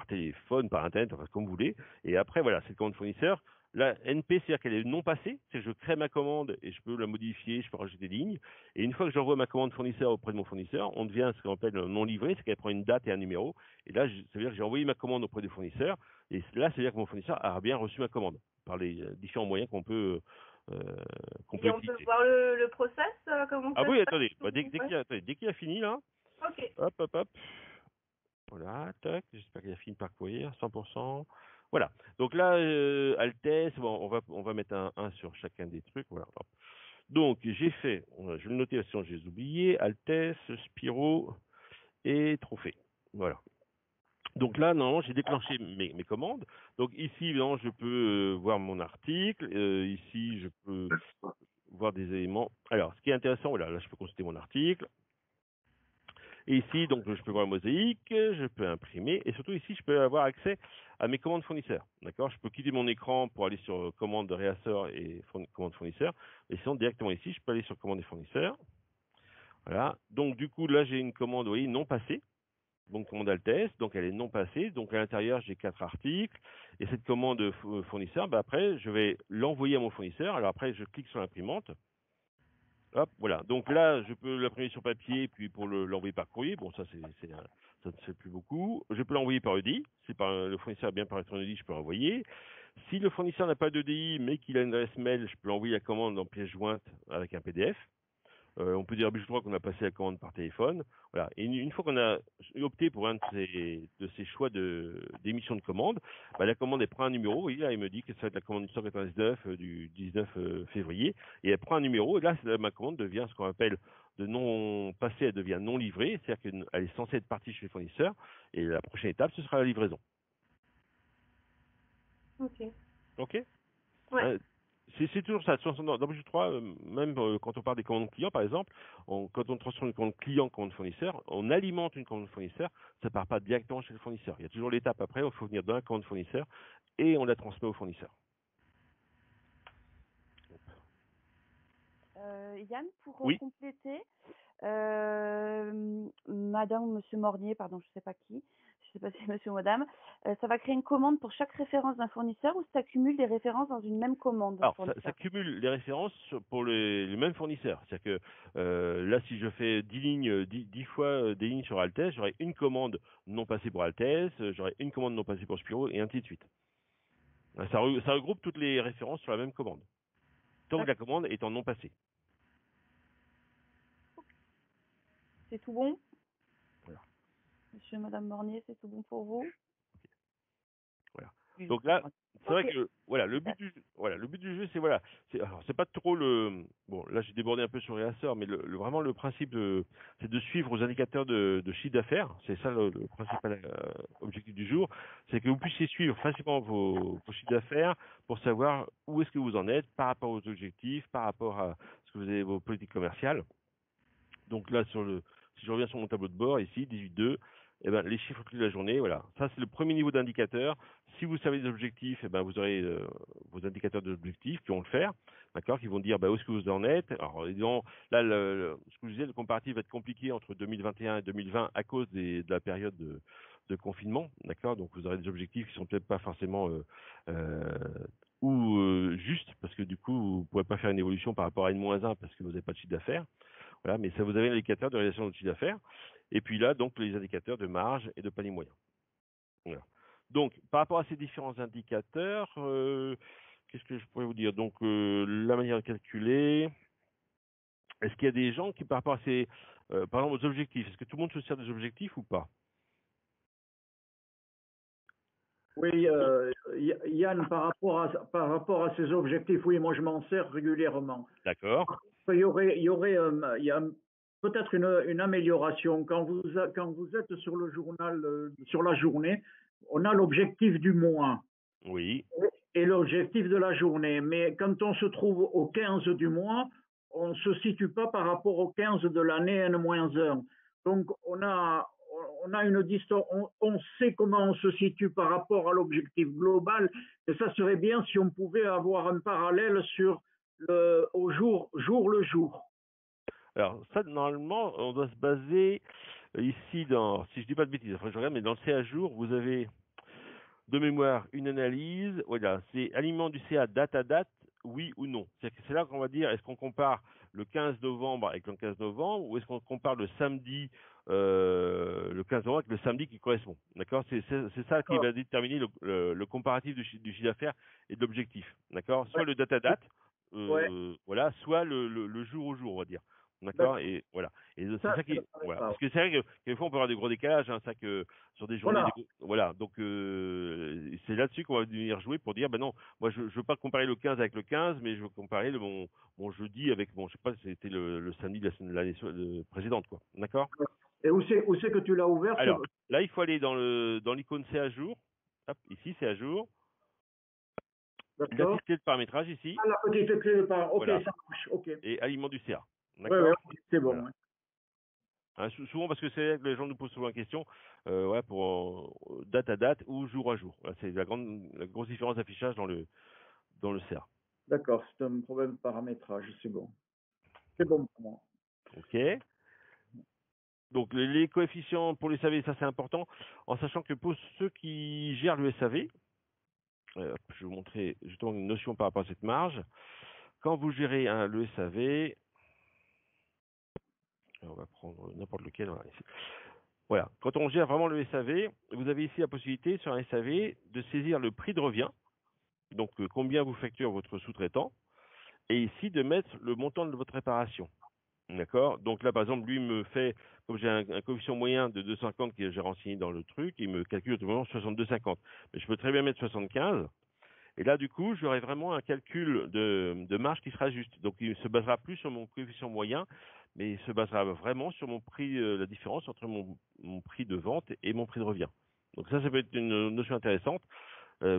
téléphone, par Internet, enfin, comme vous voulez. Et après, voilà, cette commande fournisseur, la NP, c'est-à-dire qu'elle est non passée, c'est que je crée ma commande et je peux la modifier, je peux rajouter des lignes. Et une fois que j'envoie ma commande fournisseur auprès de mon fournisseur, on devient ce qu'on appelle non livré, c'est qu'elle prend une date et un numéro. Et là, ça veut dire que j'ai envoyé ma commande auprès du fournisseur. Et là, ça veut dire que mon fournisseur a bien reçu ma commande par les différents moyens qu'on peut Et on utiliser. peut voir le process, comment Ah ça oui, se passe? attendez, dès qu'il a fini là, Ok. hop. Voilà, tac, j'espère qu'il a fini de parcourir, 100%. Voilà. Donc là, Altesse, bon, on va mettre un 1 sur chacun des trucs. Voilà. Hop. Donc, j'ai fait, je vais le noter sinon j'ai oublié, Altesse, Spiro et Trophée. Voilà. Donc là, non, j'ai déclenché mes commandes. Donc ici, non, je peux voir mon article. Ici, je peux voir des éléments. Alors, ce qui est intéressant, voilà, là, je peux consulter mon article. Et ici, donc, je peux voir la mosaïque, je peux imprimer, et surtout ici, je peux avoir accès à mes commandes fournisseurs. D'accord? Je peux quitter mon écran pour aller sur commande de réassort et commande fournisseur. Et sinon, directement ici, je peux aller sur commande des fournisseurs. Voilà. Donc, du coup, là, j'ai une commande, vous voyez, non passée. Donc, commande Altesse, donc elle est non passée. Donc, à l'intérieur, j'ai 4 articles. Et cette commande fournisseur, bah, après, je vais l'envoyer à mon fournisseur. Alors, après, je clique sur l'imprimante. Hop, voilà. Donc là, je peux l'imprimer sur papier, puis pour l'envoyer par courrier. Bon, ça, ça ne se fait plus beaucoup. Je peux l'envoyer par EDI. Si le fournisseur a bien par EDI, je peux l'envoyer. Si le fournisseur n'a pas d'EDI, mais qu'il a une adresse mail, je peux l'envoyer la commande en pièce jointe avec un PDF. On peut dire, je crois qu'on a passé la commande par téléphone. Voilà. Et une fois qu'on a opté pour un de ces choix d'émission de commande, bah, la commande, elle prend un numéro. Et là, il me dit que ça va être la commande 199 du 19 février. Et elle prend un numéro. Et là, ma commande devient ce qu'on appelle de non passé, elle devient non livrée. C'est-à-dire qu'elle est censée être partie chez le fournisseur. Et la prochaine étape, ce sera la livraison. Ok. OK? Ouais. C'est toujours ça. Dans Budget 3, même quand on parle des commandes clients, par exemple, quand on transforme une commande client en commande fournisseur, on alimente une commande fournisseur, ça ne part pas directement chez le fournisseur. Il y a toujours l'étape après, il faut venir dans la commande fournisseur et on la transmet au fournisseur. Yann, pour Oui. compléter, madame ou monsieur Mornier, pardon, je ne sais pas qui, je ne sais pas si c'est monsieur ou madame, ça va créer une commande pour chaque référence d'un fournisseur ou ça cumule des références dans une même commande? Alors, ça cumule les références pour les mêmes fournisseurs. C'est-à-dire que là, si je fais 10 lignes, 10 fois des lignes sur Altesse, j'aurai une commande non passée pour Altesse, j'aurai une commande non passée pour Spiro, et ainsi de suite. Ça regroupe toutes les références sur la même commande, tant que la commande est en non passé. C'est tout bon? Voilà. Monsieur et madame Mornier, c'est tout bon pour vous? Voilà. Donc là, c'est vrai que voilà, le but du jeu, c'est pas trop bon, là j'ai débordé un peu sur Réassort, mais vraiment le principe c'est de suivre aux indicateurs de chiffre d'affaires. C'est ça le principal objectif du jour, c'est que vous puissiez suivre facilement vos chiffres d'affaires pour savoir où est-ce que vous en êtes par rapport aux objectifs, par rapport à ce que vous avez vos politiques commerciales. Donc là si je reviens sur mon tableau de bord ici, 18.2, eh ben, les chiffres clés de la journée, voilà. Ça, c'est le premier niveau d'indicateur. Si vous savez les objectifs, eh ben, vous aurez vos indicateurs d'objectifs qui vont le faire, d'accord, qui vont dire où est-ce que vous en êtes. Alors, évidemment, là, ce que je disais, le comparatif va être compliqué entre 2021 et 2020 à cause de la période de confinement, d'accord. Donc, vous aurez des objectifs qui sont peut-être pas forcément justes, parce que du coup, vous ne pourrez pas faire une évolution par rapport à une -1 parce que vous n'avez pas de chiffre d'affaires. Voilà, mais ça vous avez l'indicateur de réalisation de chiffre d'affaires. Et puis là, donc, les indicateurs de marge et de panier moyen. Voilà. Donc, par rapport à ces différents indicateurs, qu'est-ce que je pourrais vous dire? Donc, la manière de calculer. Est-ce qu'il y a des gens qui, par rapport à ces, par exemple, aux objectifs, est-ce que tout le monde se sert des objectifs ou pas? Oui, Yann, par rapport à ces objectifs, oui, moi je m'en sers régulièrement. D'accord. Il y a peut-être une amélioration. Quand vous êtes sur le journal, sur la journée, on a l'objectif du mois. Oui. Et l'objectif de la journée. Mais quand on se trouve au 15 du mois, on ne se situe pas par rapport au 15 de l'année N-1. Donc, on a une distance, on sait comment on se situe par rapport à l'objectif global. Et ça serait bien si on pouvait avoir un parallèle au jour le jour. Alors, ça, normalement, on doit se baser ici dans, si je dis pas de bêtises, après je regarde, mais dans le CA jour, vous avez de mémoire une analyse. Voilà, c'est alignement du CA date à date, oui ou non. C'est là qu'on va dire, est-ce qu'on compare le 15 novembre avec le 15 novembre ou est-ce qu'on compare le samedi, le 15 novembre avec le samedi qui correspond. D'accord, c'est ça qui va déterminer le comparatif du chiffre d'affaires et de l'objectif. D'accord, soit le date à date, voilà, soit le jour au jour, on va dire. D'accord, et voilà. Et c'est ça qui, voilà. Parce que c'est vrai que des fois on peut avoir des gros décalages, hein, ça que sur des journées, voilà. Donc c'est là-dessus qu'on va venir jouer pour dire, ben non, moi je veux pas comparer le 15 avec le 15, mais je veux comparer mon jeudi avec je sais pas, c'était le samedi de l'année précédente, quoi. D'accord. Et où c'est que tu l'as ouvert? Alors là, il faut aller dans l'icône c'est à jour. Hop, ici c'est à jour. La petite clé de paramétrage ici. Ah, la petite clé de paramétrage. Ok, voilà. Ça marche. Ok. Et alignement du CA. D'accord. Ouais, c'est bon. Voilà. Hein, souvent parce que c'est les gens nous posent souvent la question, pour date à date ou jour à jour. Voilà, c'est la grosse différence d'affichage dans le CA. D'accord, c'est un problème de paramétrage, c'est bon. C'est bon pour moi. Ok. Donc les coefficients pour les SAV, ça c'est important, en sachant que pour ceux qui gèrent le SAV, je vais vous montrer justement une notion par rapport à cette marge. Quand vous gérez le SAV, on va prendre n'importe lequel. Voilà. Quand on gère vraiment le SAV, vous avez ici la possibilité sur un SAV de saisir le prix de revient, donc combien vous facture votre sous-traitant, et ici de mettre le montant de votre réparation. D'accord. Donc là, par exemple, lui me fait, comme j'ai un coefficient moyen de 2,50 que j'ai renseigné dans le truc, il me calcule automatiquement 62,50. Mais je peux très bien mettre 75. Et là, du coup, j'aurai vraiment un calcul de marge qui sera juste. Donc, il se basera plus sur mon coefficient moyen, mais il se basera vraiment sur mon prix, la différence entre mon prix de vente et mon prix de revient. Donc ça peut être une notion intéressante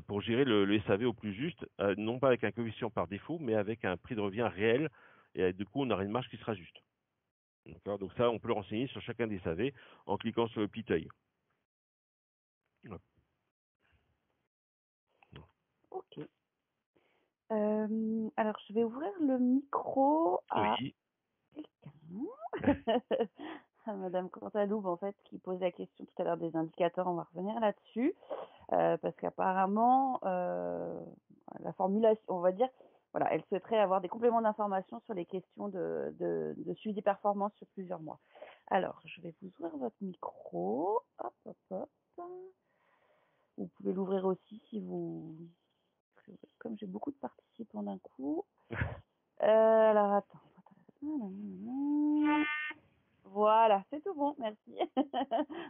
pour gérer le SAV au plus juste, non pas avec un coefficient par défaut, mais avec un prix de revient réel. Et du coup, on aura une marge qui sera juste. D'accord. Donc ça, on peut le renseigner sur chacun des SAV en cliquant sur le petit œil. Ouais. Ok. Alors, je vais ouvrir le micro à quelqu'un. À Madame Cantaloube, en fait, qui posait la question tout à l'heure des indicateurs. On va revenir là-dessus. Parce qu'apparemment, la formulation, on va dire, voilà, elle souhaiterait avoir des compléments d'information sur les questions de suivi des performances sur plusieurs mois. Alors, je vais vous ouvrir votre micro. Hop, hop, hop. Vous pouvez l'ouvrir aussi si vous... Comme j'ai beaucoup de participants d'un coup. Alors, attends. Voilà, c'est tout bon, merci.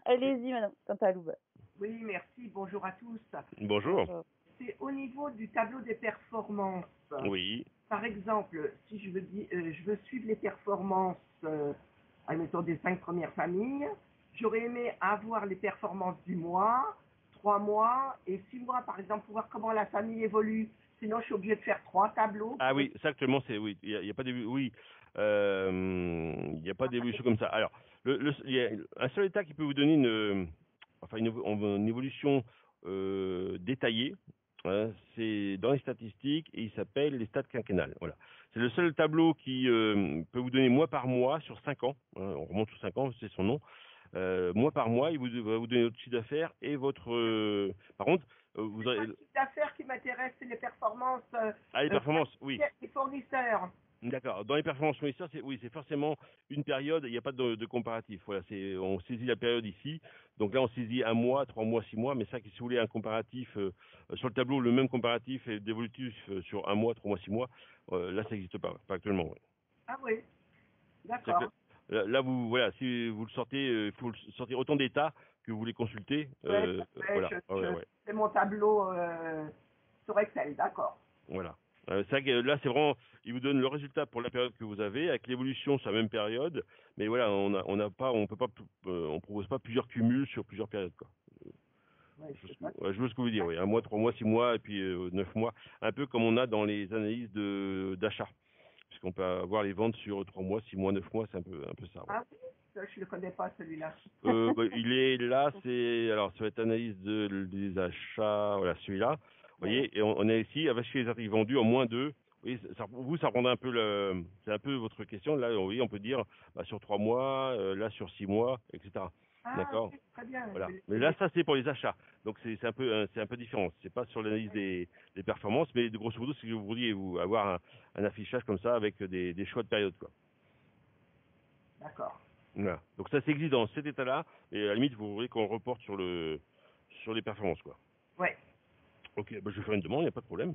Allez-y, Madame Cantaloube. Oui, merci. Bonjour à tous. Bonjour. C'est au niveau du tableau des performances. Oui. Par exemple, si je veux suivre les performances, admettons des 5 premières familles, j'aurais aimé avoir les performances du mois, 3 mois et 6 mois, par exemple, pour voir comment la famille évolue. Sinon, je suis obligé de faire 3 tableaux. Ah oui, ça actuellement, c'est oui. Il y a pas d'évolution. Oui, il n'y a pas d'évolution comme ça. Alors, il y a un seul état qui peut vous donner enfin une évolution détaillée. Hein, c'est dans les statistiques et il s'appelle les stats quinquennales. Voilà. C'est le seul tableau qui peut vous donner mois par mois sur 5 ans. Hein, on remonte sur 5 ans, c'est son nom. Mois par mois, il va vous donner votre chiffre d'affaires et votre. Par contre, vous C'est aurez. pas le chiffre d'affaires qui m'intéresse, c'est les performances Ah, les performances, oui. des fournisseurs. D'accord. Dans les performances fournisseurs, c'est forcément une période. Il n'y a pas de comparatif. Voilà, on saisit la période ici. Donc là, on saisit 1 mois, 3 mois, 6 mois. Mais ça, si vous voulez un comparatif sur le tableau, le même comparatif et d'évolutif sur 1 mois, 3 mois, 6 mois, là, ça n'existe pas actuellement. Ouais. Ah oui, d'accord. Là, voilà, si vous le sortez, il faut le sortir autant d'états que vous voulez consulter. Voilà. C'est mon tableau sur Excel, d'accord. Voilà. C'est vrai que là, c'est vraiment, il vous donne le résultat pour la période que vous avez, avec l'évolution sur la même période. Mais voilà, on propose pas plusieurs cumuls sur plusieurs périodes, quoi. Ouais, Je vois ce que vous dire, oui. 1 mois, 3 mois, 6 mois, et puis 9 mois. Un peu comme on a dans les analyses d'achat. Puisqu'on peut avoir les ventes sur 3 mois, 6 mois, 9 mois, c'est un peu ça. Ouais. Ah oui, je ne le connais pas celui-là. Il est là, alors ça va être analyse des achats, voilà, celui-là. Vous voyez, et on est ici avec les articles vendus en moins 2. Oui, ça prendra un peu c'est un peu votre question. Là, oui, on peut dire sur 3 mois, là sur 6 mois, etc. Ah, D'accord. okay, très bien. Voilà. Mais là, ça c'est pour les achats. Donc c'est un peu différent. C'est pas sur l'analyse des performances, mais de grosso modo, c'est que vous vouliez avoir un affichage comme ça avec des choix de période, quoi. D'accord. Voilà. Donc ça existe dans cet état-là, et à la limite, vous voulez qu'on reporte sur les performances, quoi. Ouais. Ok, je vais faire une demande, il n'y a pas de problème.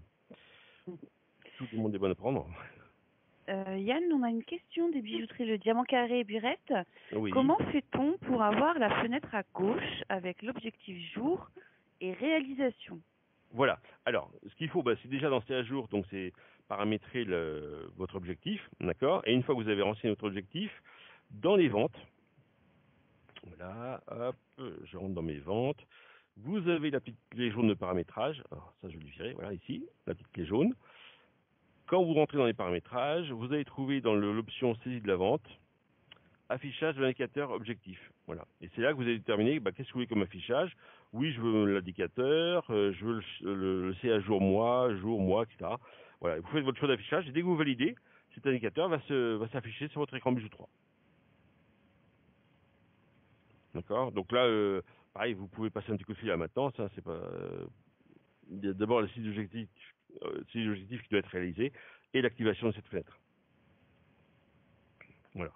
Tout le monde est bon à prendre. Yann, on a une question des bijouteries Le Diamant Carré et Burette. Oui. Comment fait-on pour avoir la fenêtre à gauche avec l'objectif jour et réalisation? Voilà. Alors, ce qu'il faut, c'est déjà dans à jour, donc c'est paramétrer votre objectif, d'accord. Et une fois que vous avez renseigné votre objectif, dans les ventes, voilà, hop, je rentre dans mes ventes. Vous avez la petite clé jaune de paramétrage. Alors, ça, je vais le virer, voilà, ici, la petite clé jaune. Quand vous rentrez dans les paramétrages, vous allez trouver dans l'option saisie de la vente, affichage de l'indicateur objectif. Voilà. Et c'est là que vous allez déterminer qu'est-ce que vous voulez comme affichage. Oui, je veux l'indicateur, je veux le CA jour, mois, etc. Voilà. Vous faites votre choix d'affichage et dès que vous validez, cet indicateur va s'afficher sur votre écran Bijou 3. D'accord. Donc là, pareil, vous pouvez passer un petit coup de fil à maintenant. Ça, c'est pas. Il y a d'abord le site d'objectif qui doit être réalisé et l'activation de cette fenêtre. Voilà.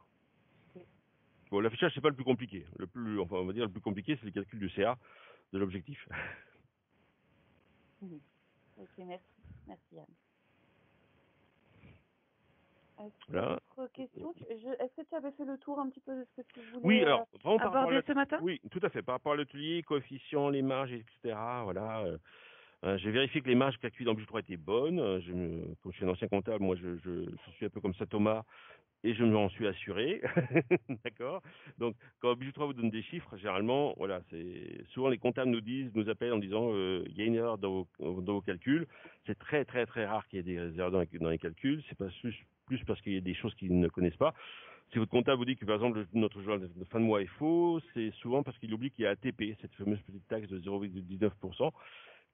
Bon, l'affichage, c'est pas le plus compliqué. On va dire le plus compliqué, c'est le calcul du CA de l'objectif. Ok, merci. Merci Yann. Voilà. Autre question. Est-ce que tu avais fait le tour un petit peu de ce que tu voulais Oui, alors, vraiment aborder ce matin? Oui, tout à fait. Par rapport à l'atelier, coefficients, les marges, etc. Voilà. J'ai vérifié que les marges calculées dans Bijou 3 étaient bonnes. Comme je suis un ancien comptable, moi, je suis un peu comme ça, Thomas, et je m'en suis assuré. D'accord. Donc, quand Bijou 3 vous donne des chiffres, généralement, voilà, c'est souvent les comptables nous appellent en disant il y a une erreur dans vos calculs. C'est très, très, très rare qu'il y ait des erreurs dans les calculs. C'est pas plus parce qu'il y a des choses qu'ils ne connaissent pas. Si votre comptable vous dit que, par exemple, notre journal de fin de mois est faux, c'est souvent parce qu'il oublie qu'il y a ATP, cette fameuse petite taxe de 0,19%,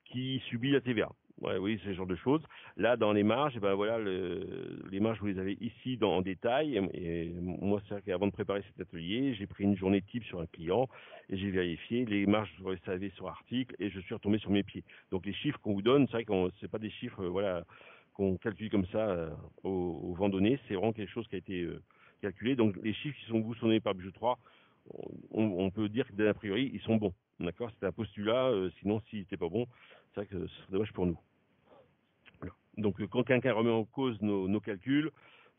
qui subit la TVA. Ouais, oui, c'est ce genre de choses. Là, dans les marges, voilà, les marges, vous les avez ici en détail. Et moi, c'est vrai qu'avant de préparer cet atelier, j'ai pris une journée type sur un client et j'ai vérifié les marges sur les SAV sur article et je suis retombé sur mes pieds. Donc, les chiffres qu'on vous donne, c'est vrai que c'est pas des chiffres, voilà, qu'on calcule comme ça au vent donné. C'est vraiment quelque chose qui a été calculé. Donc, les chiffres qui sont vous donnés par Bijou 3, on peut dire que d'a priori, ils sont bons. D'accord, c'était un postulat, sinon s'il n'était pas bon, c'est vrai que ce serait dommage pour nous. Voilà. Donc quand quelqu'un remet en cause nos calculs,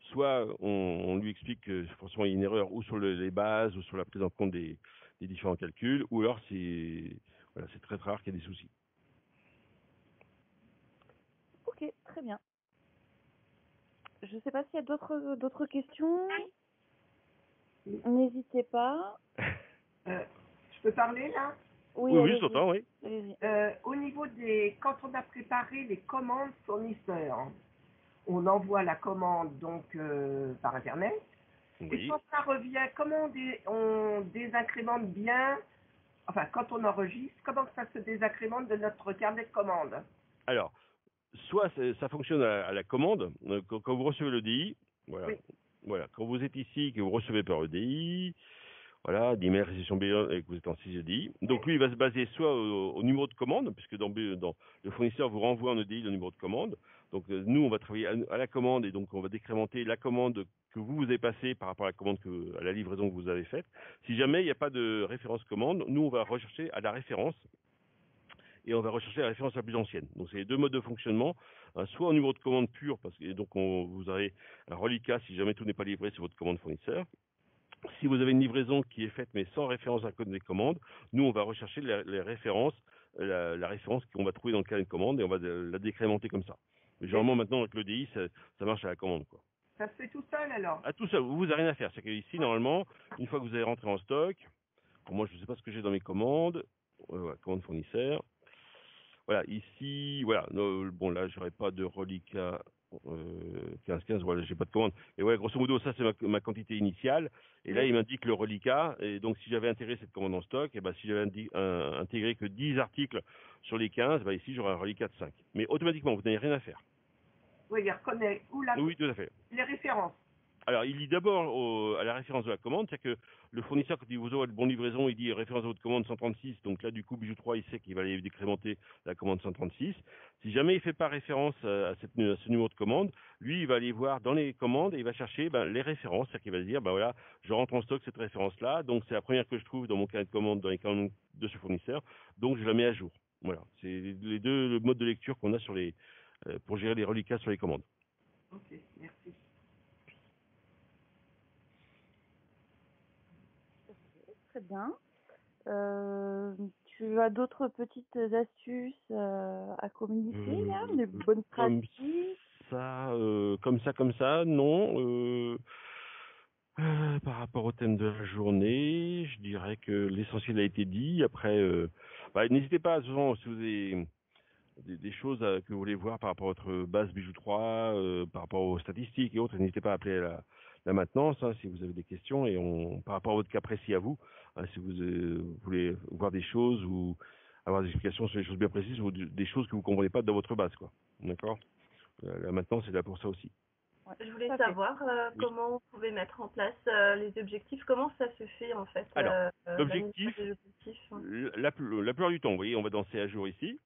soit on lui explique que forcément il y a une erreur ou sur les bases ou sur la prise en compte des différents calculs, ou alors c'est très très rare qu'il y ait des soucis. Ok, très bien. Je ne sais pas s'il y a d'autres questions. N'hésitez pas. Je peux parler là? Oui, je t'entends, oui. Au niveau quand on a préparé les commandes fournisseurs, on envoie la commande donc par internet. Oui. Et quand ça revient, comment on désincrémente bien enfin, quand on enregistre, comment que ça se désagrémente de notre carnet de commande? Alors, soit ça fonctionne à la commande, quand vous recevez le DI, voilà. Oui. Voilà, quand vous êtes ici, que vous recevez par EDI, voilà, d'email réception bilan et que vous êtes en 6 EDI. Donc lui, il va se baser soit au numéro de commande, puisque dans le fournisseur vous renvoie en EDI le numéro de commande. Donc nous, on va travailler à la commande et donc on va décrémenter la commande que vous avez passée par rapport à la commande à la livraison que vous avez faite. Si jamais il n'y a pas de référence commande, nous, on va rechercher à la référence et on va rechercher la référence la plus ancienne. Donc c'est les deux modes de fonctionnement, soit au numéro de commande pur, parce que donc vous aurez un reliquat si jamais tout n'est pas livré sur votre commande fournisseur. Si vous avez une livraison qui est faite mais sans référence à code des commandes, nous on va rechercher les références, la référence qu'on va trouver dans le carnet de commande et on va la décrémenter comme ça. Mais généralement maintenant avec l'EDI, ça marche à la commande, quoi. Ça se fait tout seul alors? À tout seul, vous n'avez rien à faire. C'est qu'ici normalement, une fois que vous avez rentré en stock, moi je ne sais pas ce que j'ai dans mes commandes, voilà, commande fournisseur. Voilà, ici, voilà, bon là, j'aurais pas de reliquat 15-15, voilà, j'ai pas de commande. Et ouais, grosso modo, ça c'est ma quantité initiale. Et là, il m'indique le reliquat. Et donc, si j'avais intégré cette commande en stock, et ben, si j'avais intégré que 10 articles sur les 15, ben, ici, j'aurais un reliquat de 5. Mais automatiquement, vous n'avez rien à faire. Oui, il reconnaît Oui, tout à fait. les références. Alors, il lit d'abord à la référence de la commande, c'est-à-dire que le fournisseur, quand il vous envoie le bon livraison, il dit référence de votre commande 136, donc là, du coup, Bijou 3, il sait qu'il va aller décrémenter la commande 136. Si jamais il ne fait pas référence à ce numéro de commande, lui, il va aller voir dans les commandes et il va chercher les références, c'est-à-dire qu'il va se dire, voilà, je rentre en stock cette référence-là, donc c'est la première que je trouve dans mon carnet de commande, dans les commandes de ce fournisseur, donc je la mets à jour. Voilà, c'est les deux modes de lecture qu'on a pour gérer les reliquats sur les commandes. Ok, merci. Très bien. Tu as d'autres petites astuces à communiquer, Yann, des bonnes pratiques? Comme ça, non. Par rapport au thème de la journée, je dirais que l'essentiel a été dit. Après, n'hésitez pas, souvent, si vous avez des choses que vous voulez voir par rapport à votre base Bijou 3, par rapport aux statistiques et autres, n'hésitez pas à appeler la maintenance si vous avez des questions et par rapport à votre cas précis à vous, si vous voulez voir des choses ou avoir des explications sur des choses bien précises ou des choses que vous ne comprenez pas dans votre base, quoi. D'accord? La maintenance est là pour ça aussi. Ouais, je voulais savoir comment vous pouvez mettre en place les objectifs, comment ça se fait en fait. Alors, l'objectif, hein. la plupart du temps, vous voyez, on va dans ces à jour ici.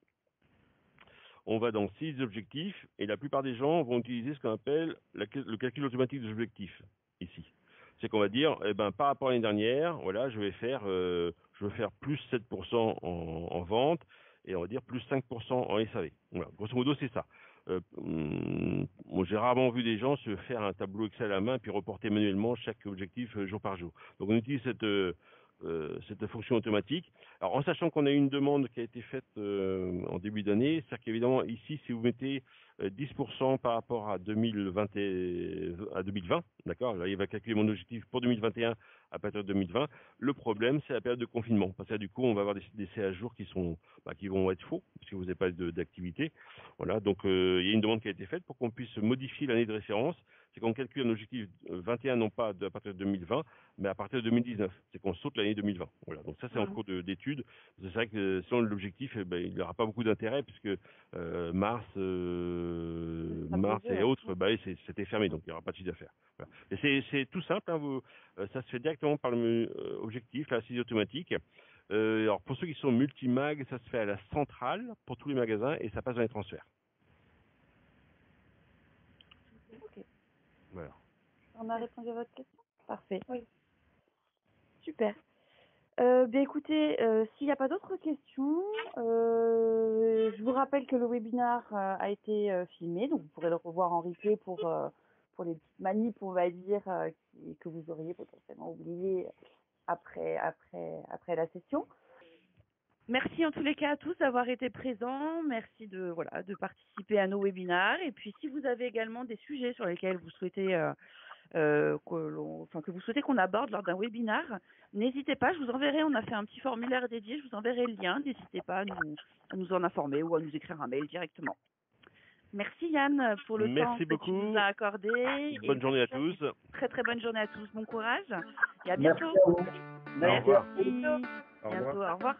On va dans 6 objectifs et la plupart des gens vont utiliser ce qu'on appelle le calcul automatique des objectifs ici. C'est qu'on va dire, par rapport à l'année dernière, voilà, je vais faire plus 7% en vente et on va dire plus 5% en SAV. Voilà, grosso modo, c'est ça. J'ai rarement vu des gens se faire un tableau Excel à la main puis reporter manuellement chaque objectif jour par jour. Donc on utilise cette fonction automatique. Alors en sachant qu'on a eu une demande qui a été faite en début d'année, c'est-à-dire qu'évidemment ici si vous mettez 10% par rapport à 2020, d'accord, là il va calculer mon objectif pour 2021 à partir de 2020. Le problème c'est la période de confinement, parce que là, du coup on va avoir des CA à jour qui vont être faux parce que vous n'avez pas d'activité. Voilà, donc il y a une demande qui a été faite pour qu'on puisse modifier l'année de référence. C'est qu'on calcule un objectif 21 non pas à partir de 2020, mais à partir de 2019. C'est qu'on saute l'année 2020. Voilà. Donc ça c'est en cours d'étude. C'est vrai que selon l'objectif, il n'aura pas beaucoup d'intérêt puisque mars et autres, c'était fermé, donc il n'y aura pas de chiffre d'affaires. Voilà. Et c'est tout simple. Ça se fait directement par le objectif, la saisie automatique. Alors pour ceux qui sont multimag, ça se fait à la centrale pour tous les magasins et ça passe dans les transferts. Ok. Voilà. On a répondu à votre question? Parfait. Oui. Super. Écoutez, s'il n'y a pas d'autres questions, je vous rappelle que le webinaire a été filmé, donc vous pourrez le revoir en replay pour les petites manips, on va dire, que vous auriez potentiellement oubliées après la session. Merci en tous les cas à tous d'avoir été présents. Merci de participer à nos webinaires. Et puis si vous avez également des sujets sur lesquels vous souhaitez que vous souhaitez qu'on aborde lors d'un webinaire, n'hésitez pas, je vous enverrai, on a fait un petit formulaire dédié, je vous enverrai le lien, n'hésitez pas à nous en informer ou à nous écrire un mail directement. Merci Yann pour le temps que tu nous as accordé. Bonne journée à tous. Très très bonne journée à tous, bon courage et à bientôt. Merci à vous. Merci. Au Bientôt, revoir. au revoir.